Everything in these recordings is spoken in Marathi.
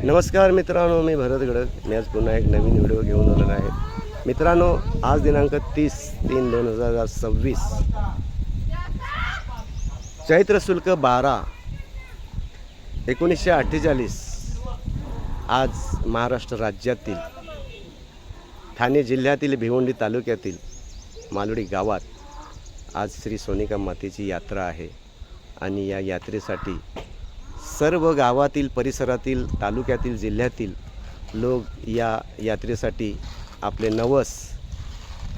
नमस्कार मित्रांनो, मी भरत गडक. मी आज पुन्हा एक नवीन व्हिडिओ घेऊन आलेलो आहे. मित्रांनो, आज दिनांक 30/3/2026 चैत्र शुल्क 12 1948 आज महाराष्ट्र राज्यातील ठाणे जिल्ह्यातील भिवंडी तालुक्यातील मालोडी गावात आज श्री सोनिका मातेची यात्रा आहे. आणि या यात्रेसाठी सर्व गावातील, परिसरातील, तालुक्यातील, जिल्ह्यातील लोक या यात्रेसाठी आपले नवस,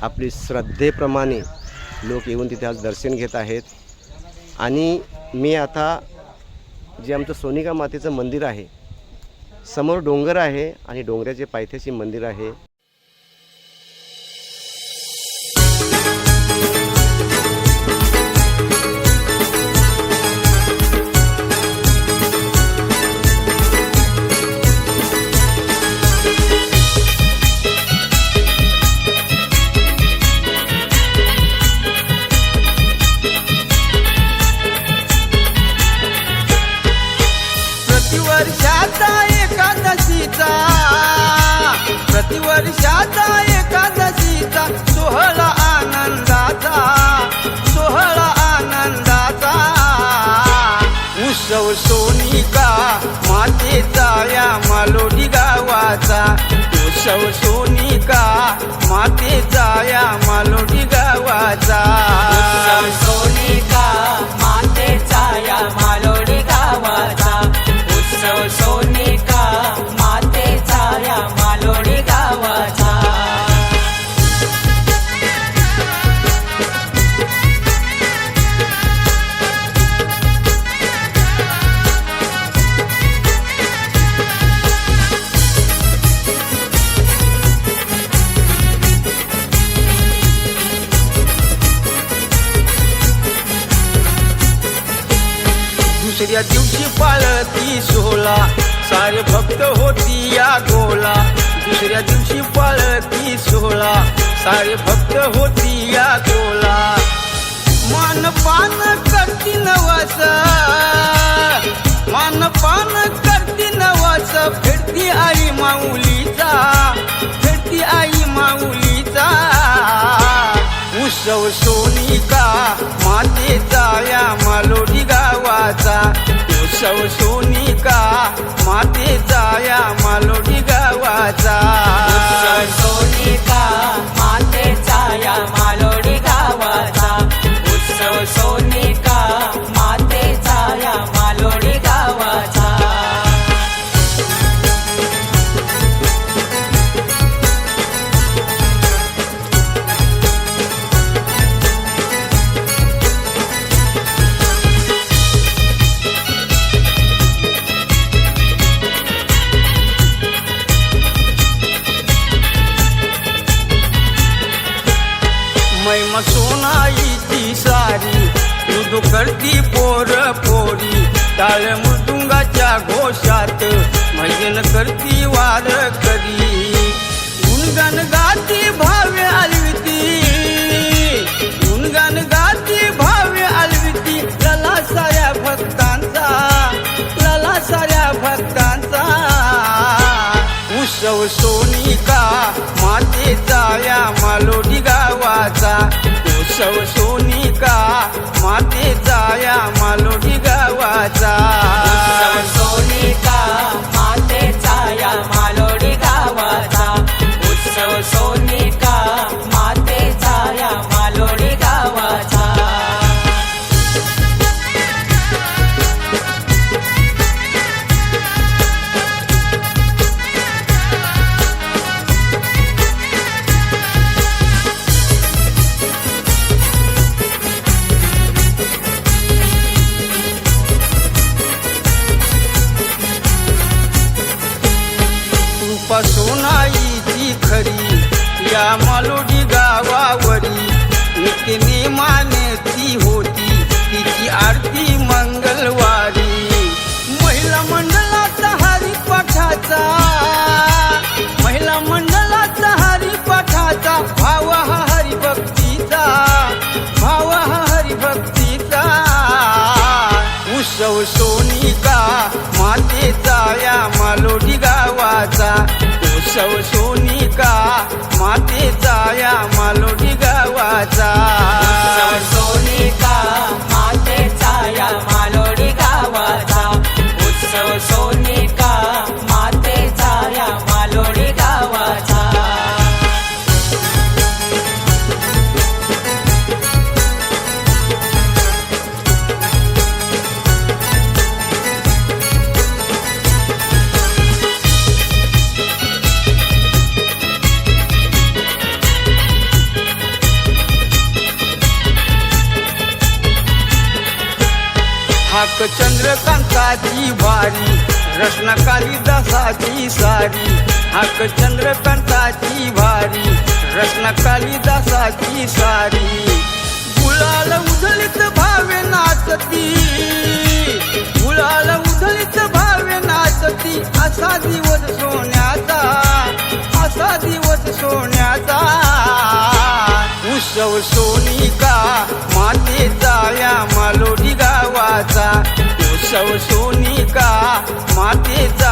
आपली श्रद्धेप्रमाणे लोक येऊन तिथे आज दर्शन घेत आहेत. आणि मी आता जे आमचं सोनिका मातेचं मंदिर आहे, समोर डोंगर आहे आणि डोंगराच्या पायथ्याशी मंदिर आहे. प्रतिवर्षाचा एकादशीचा सोहळा आनंदाचा उत्सव सोनिका मातेचा या मालोडी गावाचा. उत्सव सोनिका मातेचा या मालोडी गावाचा. उत्सव सोनिका मातेचा या मालोडी गावाचा. उत्सव सोनिका मातेचा या मालोडी गावाचा. दुसऱ्या दिवशी पाळती सोहळा, सारे भक्त होती या गोला. दुसऱ्या दिवशी पाळती सोहळा, सारे भक्त होती या गोला. मानपान करती नवस, मानपान करती नवस. फिरती आई माऊलीचा, फिरती आई माऊलीचा. उत्सव सोनिका मातेचा या मालोडी गावाचा. उत्सव सोनिका मातेचा या मालोडी गावाचा. उत्सव सोनिका मातेचा या मालोडी गावाचा. उत्सव सोनिका मातेचा या मालोडी गावाचा. महिमा सोनाईची सारी उदू करती पोर पोरी. टाळ मृदुंगाच्या घोषात भजन करती वार करी. गुणगान गाती भावे अलविती, गुणगान गाती भावे अलविती. लला साऱ्या भक्तांचा, लला साऱ्या भक्तांचा. उत्सव सोनिका मातेचा या मालोडी गावाचा. उत्सव सोनिका मातेचा या मालोडी गावाचा. उत्सव सोनिका मातेचा या मालोडी गावाचा. उत्सव सोनिका मातेचा या मालोडी गावाचा. कृपा सोनाईची खरी या मालोडी गावावरी. नित्य नेमाने ती होती तिची आरती मंगळवारी. महिला मंडळाचा हरिपाठाचा, महिला मंडळाचा हरिपाठाचा. भाव हा हरिभक्तीचा, भाव हा हरिभक्तीचा. उत्सव सोनिका मातेचा या मालोडी उत्सव सोनिका मातेचा या मालोडी गावाचा उत्सव सोनिका मातेचा या मालोडी गावाचा उत्सव सोनिका मातेचा या मालोडी गावाचा हाक चंद्रकांताची भारी रत्न कालिदासाची सारी हाक चंद्रकांताची भारी रत्न कालिदासाची सारी गुलाल उधळीत भावे नाचती गुलाल उधळीत भावे नाचती असा दिवस सोन्याचा असा दिवस सोन्याचा उत्सव सोनिका मातेचा या मालोडी गावाचा उत्सव सोनिका मातेचा